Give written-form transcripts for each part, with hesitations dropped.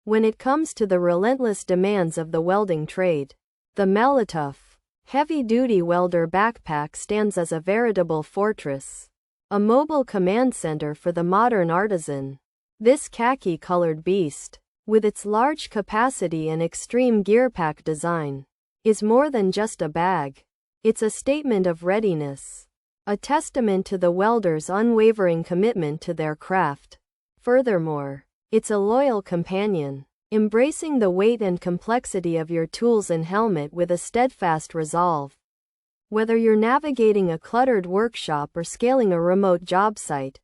when it comes to the relentless demands of the welding trade. The MELOTOUGH Heavy-Duty Welder Backpack stands as a veritable fortress, a mobile command center for the modern artisan. This khaki-colored beast, with its large capacity and extreme gear pack design, is more than just a bag. It's a statement of readiness, a testament to the welder's unwavering commitment to their craft. Furthermore, it's a loyal companion, embracing the weight and complexity of your tools and helmet with a steadfast resolve. Whether you're navigating a cluttered workshop or scaling a remote job site,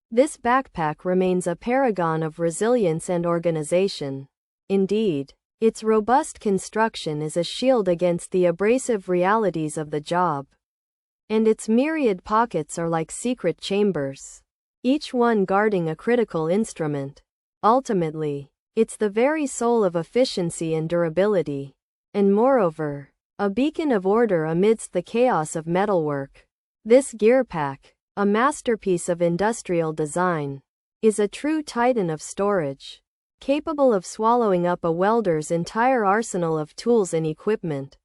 this backpack remains a paragon of resilience and organization. Indeed, its robust construction is a shield against the abrasive realities of the job. And its myriad pockets are like secret chambers, each one guarding a critical instrument. Ultimately, it's the very soul of efficiency and durability, and moreover, a beacon of order amidst the chaos of metalwork. This gear pack, a masterpiece of industrial design, is a true titan of storage, capable of swallowing up a welder's entire arsenal of tools and equipment.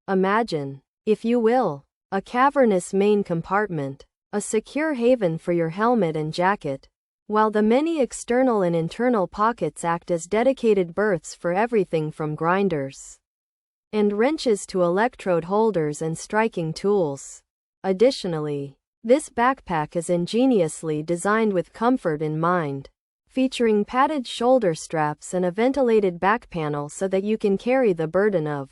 Imagine, if you will, a cavernous main compartment, a secure haven for your helmet and jacket, while the many external and internal pockets act as dedicated berths for everything from grinders and wrenches to electrode holders and striking tools. Additionally, this backpack is ingeniously designed with comfort in mind, featuring padded shoulder straps and a ventilated back panel so that you can carry the burden of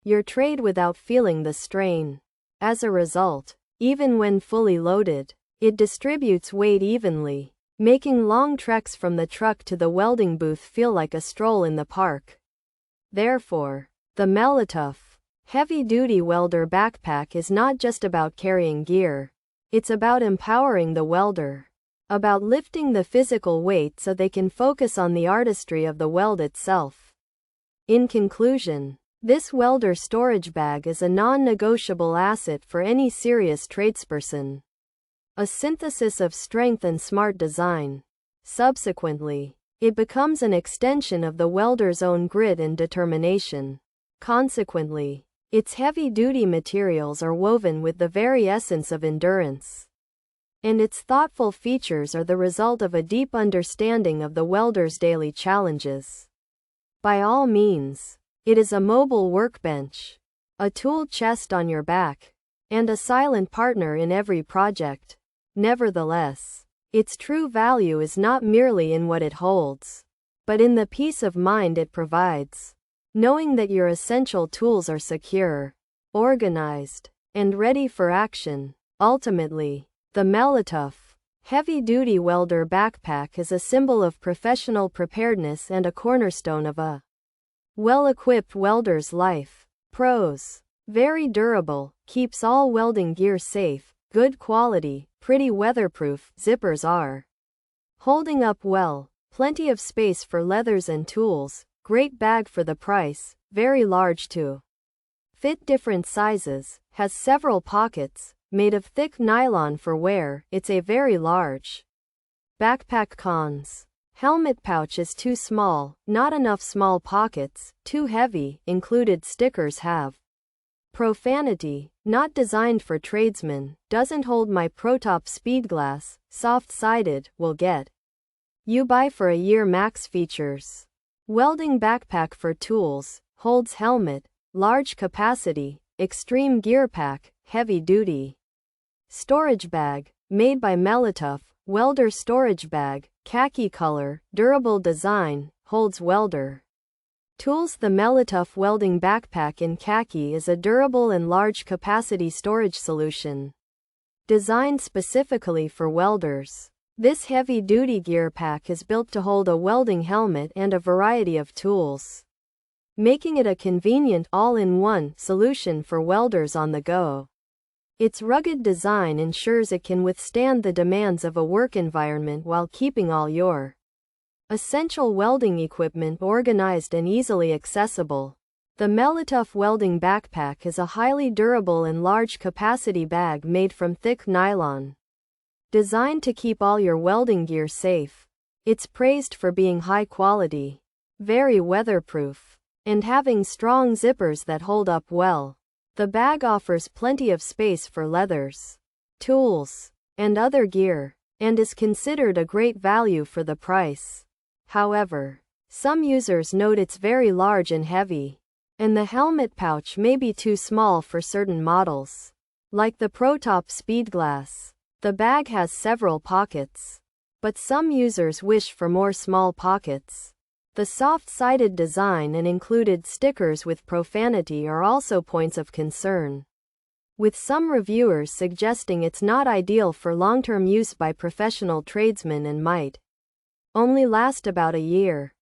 your trade without feeling the strain. As a result, even when fully loaded, it distributes weight evenly, making long treks from the truck to the welding booth feel like a stroll in the park. Therefore, the MELOTOUGH Heavy-Duty Welder Backpack is not just about carrying gear. It's about empowering the welder, about lifting the physical weight so they can focus on the artistry of the weld itself. In conclusion, this welder storage bag is a non-negotiable asset for any serious tradesperson. A synthesis of strength and smart design. Subsequently, it becomes an extension of the welder's own grit and determination. Consequently, its heavy-duty materials are woven with the very essence of endurance, and its thoughtful features are the result of a deep understanding of the welder's daily challenges. By all means, it is a mobile workbench, a tool chest on your back, and a silent partner in every project. Nevertheless, its true value is not merely in what it holds, but in the peace of mind it provides. Knowing that your essential tools are secure, organized, and ready for action. Ultimately, the MELOTOUGH Heavy-Duty Welder Backpack is a symbol of professional preparedness and a cornerstone of a well-equipped welder's life. Pros: very durable, keeps all welding gear safe, good quality, pretty weatherproof, zippers are holding up well, plenty of space for leathers and tools, great bag for the price, very large to fit different sizes, has several pockets, made of thick nylon for wear. It's a very large backpack. Cons: helmet pouch is too small, not enough small pockets, too heavy, included stickers have profanity, not designed for tradesmen, doesn't hold my ProTop speed glass, soft-sided, will get you by for a year max. Features: welding backpack for tools, holds helmet, large capacity, extreme gear pack, heavy duty. Storage bag, made by MELOTOUGH Welder Storage Bag, khaki color, durable design, holds welder tools. The MELOTOUGH Welding Backpack in khaki is a durable and large capacity storage solution, designed specifically for welders. This heavy-duty gear pack is built to hold a welding helmet and a variety of tools, making it a convenient all-in-one solution for welders on the go. Its rugged design ensures it can withstand the demands of a work environment while keeping all your essential welding equipment organized and easily accessible. The MELOTOUGH Welding Backpack is a highly durable and large capacity bag made from thick nylon, designed to keep all your welding gear safe. It's praised for being high quality, very weatherproof, and having strong zippers that hold up well. The bag offers plenty of space for leathers, tools, and other gear, and is considered a great value for the price. However, some users note it's very large and heavy, and the helmet pouch may be too small for certain models. Like the ProTop Speedglass, the bag has several pockets, but some users wish for more small pockets. The soft-sided design and included stickers with profanity are also points of concern, with some reviewers suggesting it's not ideal for long-term use by professional tradesmen and might only last about a year.